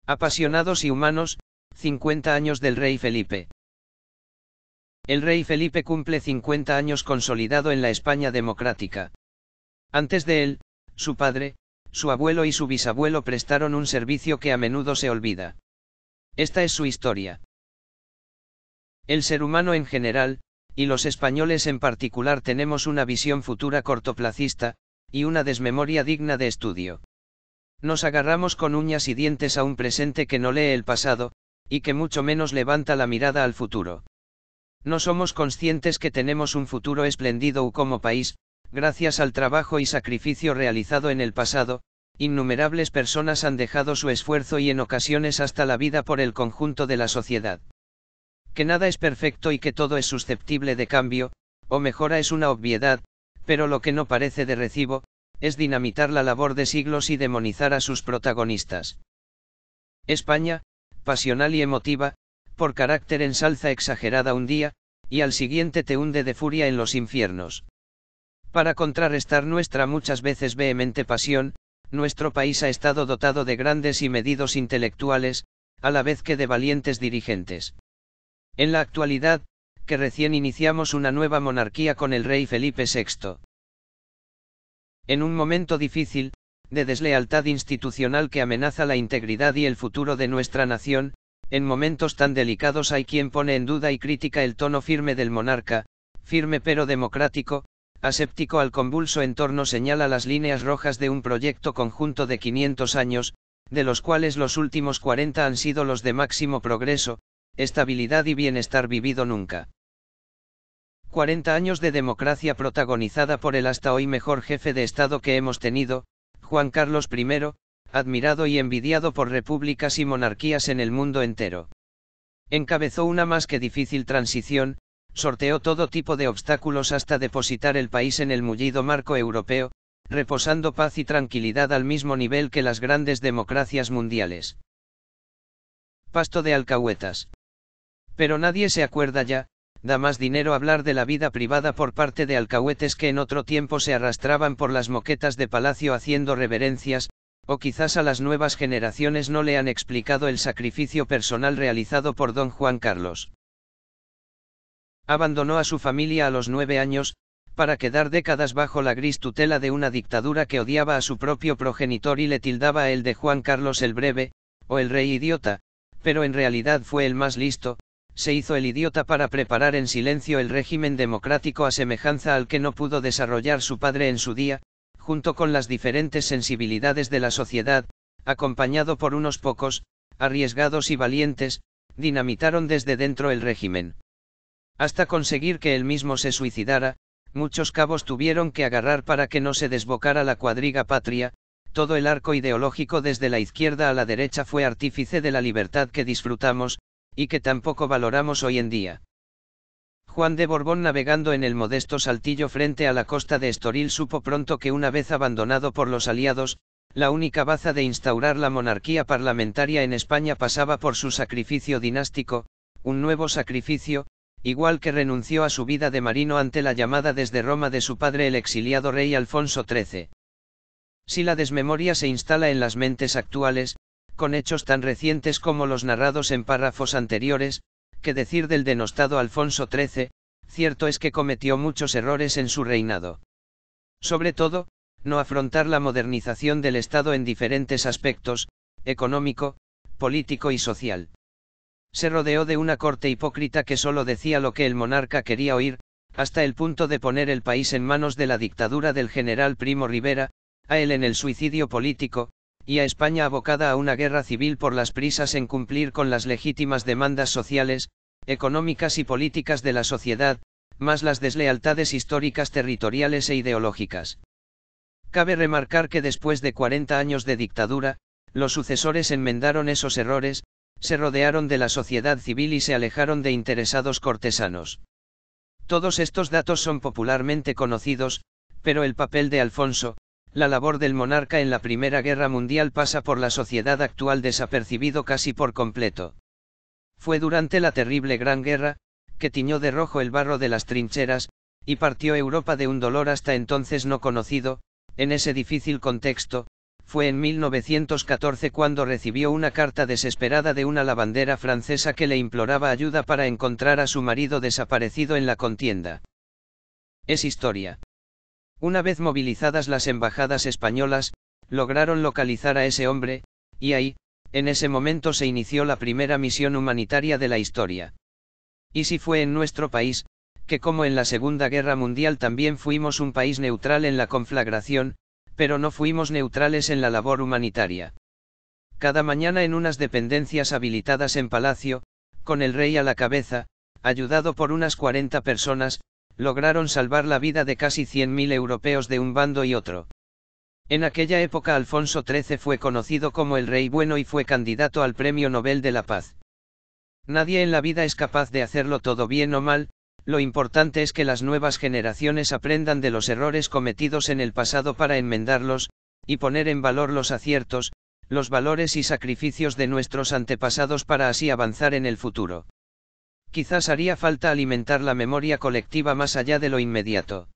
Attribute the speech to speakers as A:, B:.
A: Apasionados y humanos, 50 años del rey Felipe. El rey Felipe cumple 50 años consolidado en la España democrática. Antes de él, su padre, su abuelo y su bisabuelo prestaron un servicio que a menudo se olvida. Esta es su historia. El ser humano en general, y los españoles en particular tenemos una visión futura cortoplacista, y una desmemoria digna de estudio. Nos agarramos con uñas y dientes a un presente que no lee el pasado, y que mucho menos levanta la mirada al futuro. No somos conscientes que tenemos un futuro espléndido como país, gracias al trabajo y sacrificio realizado en el pasado. Innumerables personas han dejado su esfuerzo y en ocasiones hasta la vida por el conjunto de la sociedad. Que nada es perfecto y que todo es susceptible de cambio, o mejora es una obviedad, pero lo que no parece de recibo, es dinamitar la labor de siglos y demonizar a sus protagonistas. España, pasional y emotiva, por carácter ensalza exagerada un día, y al siguiente te hunde de furia en los infiernos. Para contrarrestar nuestra muchas veces vehemente pasión, nuestro país ha estado dotado de grandes y medidos intelectuales, a la vez que de valientes dirigentes. En la actualidad, que recién iniciamos una nueva monarquía con el rey Felipe VI. En un momento difícil, de deslealtad institucional que amenaza la integridad y el futuro de nuestra nación, en momentos tan delicados hay quien pone en duda y critica el tono firme del monarca, firme pero democrático, aséptico al convulso entorno, señala las líneas rojas de un proyecto conjunto de 500 años, de los cuales los últimos 40 han sido los de máximo progreso, estabilidad y bienestar vivido nunca. 40 años de democracia protagonizada por el hasta hoy mejor jefe de Estado que hemos tenido, Juan Carlos I, admirado y envidiado por repúblicas y monarquías en el mundo entero. Encabezó una más que difícil transición, sorteó todo tipo de obstáculos hasta depositar el país en el mullido marco europeo, reposando paz y tranquilidad al mismo nivel que las grandes democracias mundiales. Pasto de alcahuetas. Pero nadie se acuerda ya. Da más dinero hablar de la vida privada por parte de alcahuetes que en otro tiempo se arrastraban por las moquetas de palacio haciendo reverencias, o quizás a las nuevas generaciones no le han explicado el sacrificio personal realizado por don Juan Carlos. Abandonó a su familia a los 9 años, para quedar décadas bajo la gris tutela de una dictadura que odiaba a su propio progenitor y le tildaba a él de Juan Carlos el Breve, o el Rey Idiota, pero en realidad fue el más listo. Se hizo el idiota para preparar en silencio el régimen democrático a semejanza al que no pudo desarrollar su padre en su día, junto con las diferentes sensibilidades de la sociedad, acompañado por unos pocos, arriesgados y valientes, dinamitaron desde dentro el régimen. Hasta conseguir que él mismo se suicidara, muchos cabos tuvieron que agarrar para que no se desbocara la cuadriga patria. Todo el arco ideológico desde la izquierda a la derecha fue artífice de la libertad que disfrutamos, y que tampoco valoramos hoy en día. Juan de Borbón, navegando en el modesto Saltillo frente a la costa de Estoril, supo pronto que una vez abandonado por los aliados, la única baza de instaurar la monarquía parlamentaria en España pasaba por su sacrificio dinástico, un nuevo sacrificio, igual que renunció a su vida de marino ante la llamada desde Roma de su padre el exiliado rey Alfonso XIII. Si la desmemoria se instala en las mentes actuales, con hechos tan recientes como los narrados en párrafos anteriores, que decir del denostado Alfonso XIII, cierto es que cometió muchos errores en su reinado. Sobre todo, no afrontar la modernización del Estado en diferentes aspectos, económico, político y social. Se rodeó de una corte hipócrita que solo decía lo que el monarca quería oír, hasta el punto de poner el país en manos de la dictadura del general Primo Rivera, a él en el suicidio político, y a España abocada a una guerra civil por las prisas en cumplir con las legítimas demandas sociales, económicas y políticas de la sociedad, más las deslealtades históricas, territoriales e ideológicas. Cabe remarcar que después de 40 años de dictadura, los sucesores enmendaron esos errores, se rodearon de la sociedad civil y se alejaron de interesados cortesanos. Todos estos datos son popularmente conocidos, pero el papel de Alfonso, la labor del monarca en la Primera Guerra Mundial pasa por la sociedad actual desapercibido casi por completo. Fue durante la terrible Gran Guerra, que tiñó de rojo el barro de las trincheras, y partió Europa de un dolor hasta entonces no conocido. En ese difícil contexto, fue en 1914 cuando recibió una carta desesperada de una lavandera francesa que le imploraba ayuda para encontrar a su marido desaparecido en la contienda. Es historia. Una vez movilizadas las embajadas españolas, lograron localizar a ese hombre, y ahí, en ese momento se inició la primera misión humanitaria de la historia. Y si fue en nuestro país, que como en la Segunda Guerra Mundial también fuimos un país neutral en la conflagración, pero no fuimos neutrales en la labor humanitaria. Cada mañana en unas dependencias habilitadas en Palacio, con el rey a la cabeza, ayudado por unas 40 personas, lograron salvar la vida de casi 100.000 europeos de un bando y otro. En aquella época Alfonso XIII fue conocido como el Rey Bueno y fue candidato al Premio Nobel de la Paz. Nadie en la vida es capaz de hacerlo todo bien o mal, lo importante es que las nuevas generaciones aprendan de los errores cometidos en el pasado para enmendarlos, y poner en valor los aciertos, los valores y sacrificios de nuestros antepasados para así avanzar en el futuro. Quizás haría falta alimentar la memoria colectiva más allá de lo inmediato.